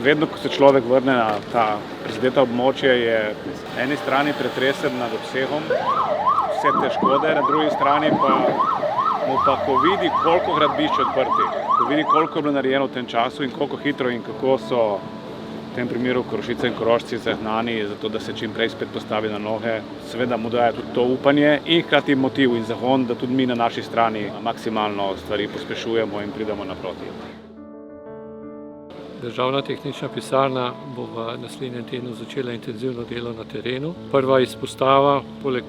Vedno, ko se človek vrne na ta prizadeta območja, je na eni strani pretresen nad obsegom vse te škode, na drugi strani pa ko vidi, koliko gradbišč odprtih, ko vidi, koliko je bilo narejeno v tem času in koliko hitro in kako so v tem primeru Korošice in Korošci zagnani za to, da se čim prej spet postavi na noge, seveda mu daje tudi to upanje in hkrati motiv in zagon, da tudi mi na naši strani maksimalno stvari pospešujemo in pridemo naproti. Državna tehnična pisarna bo v naslednjem tednu začela intenzivno delo na terenu. Prva izpostava, poleg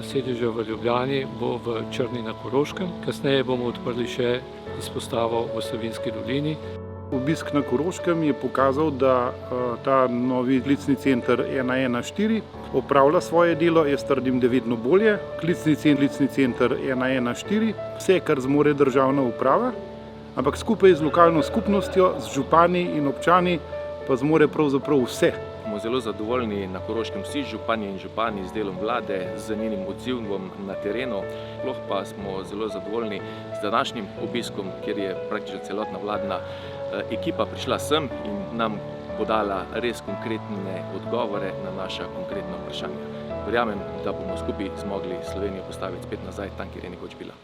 sedeža v Ljubljani, bo v Črni na Koroškem. Kasneje bomo odprli še izpostavo v Savinjski dolini. Obisk na Koroškem je pokazal, da ta novi klicni center 114 opravlja svoje delo, jaz trdim, da vedno bolje. Klicni center 114, vse, kar zmore državna uprava, ampak skupaj z lokalno skupnostjo, z župani in občani pa zmore pravzaprav vse. Smo zelo zadovoljni na Koroškem vsi županje in župani z delom vlade, z njenim odzivom na terenu. Sploh pa smo zelo zadovoljni z današnjim obiskom, kjer je praktično celotna vladna ekipa prišla sem in nam podala res konkretne odgovore na naša konkretna vprašanja. Verjamem, da bomo skupaj zmogli Slovenijo postaviti spet nazaj tam, kjer je nekoč bila.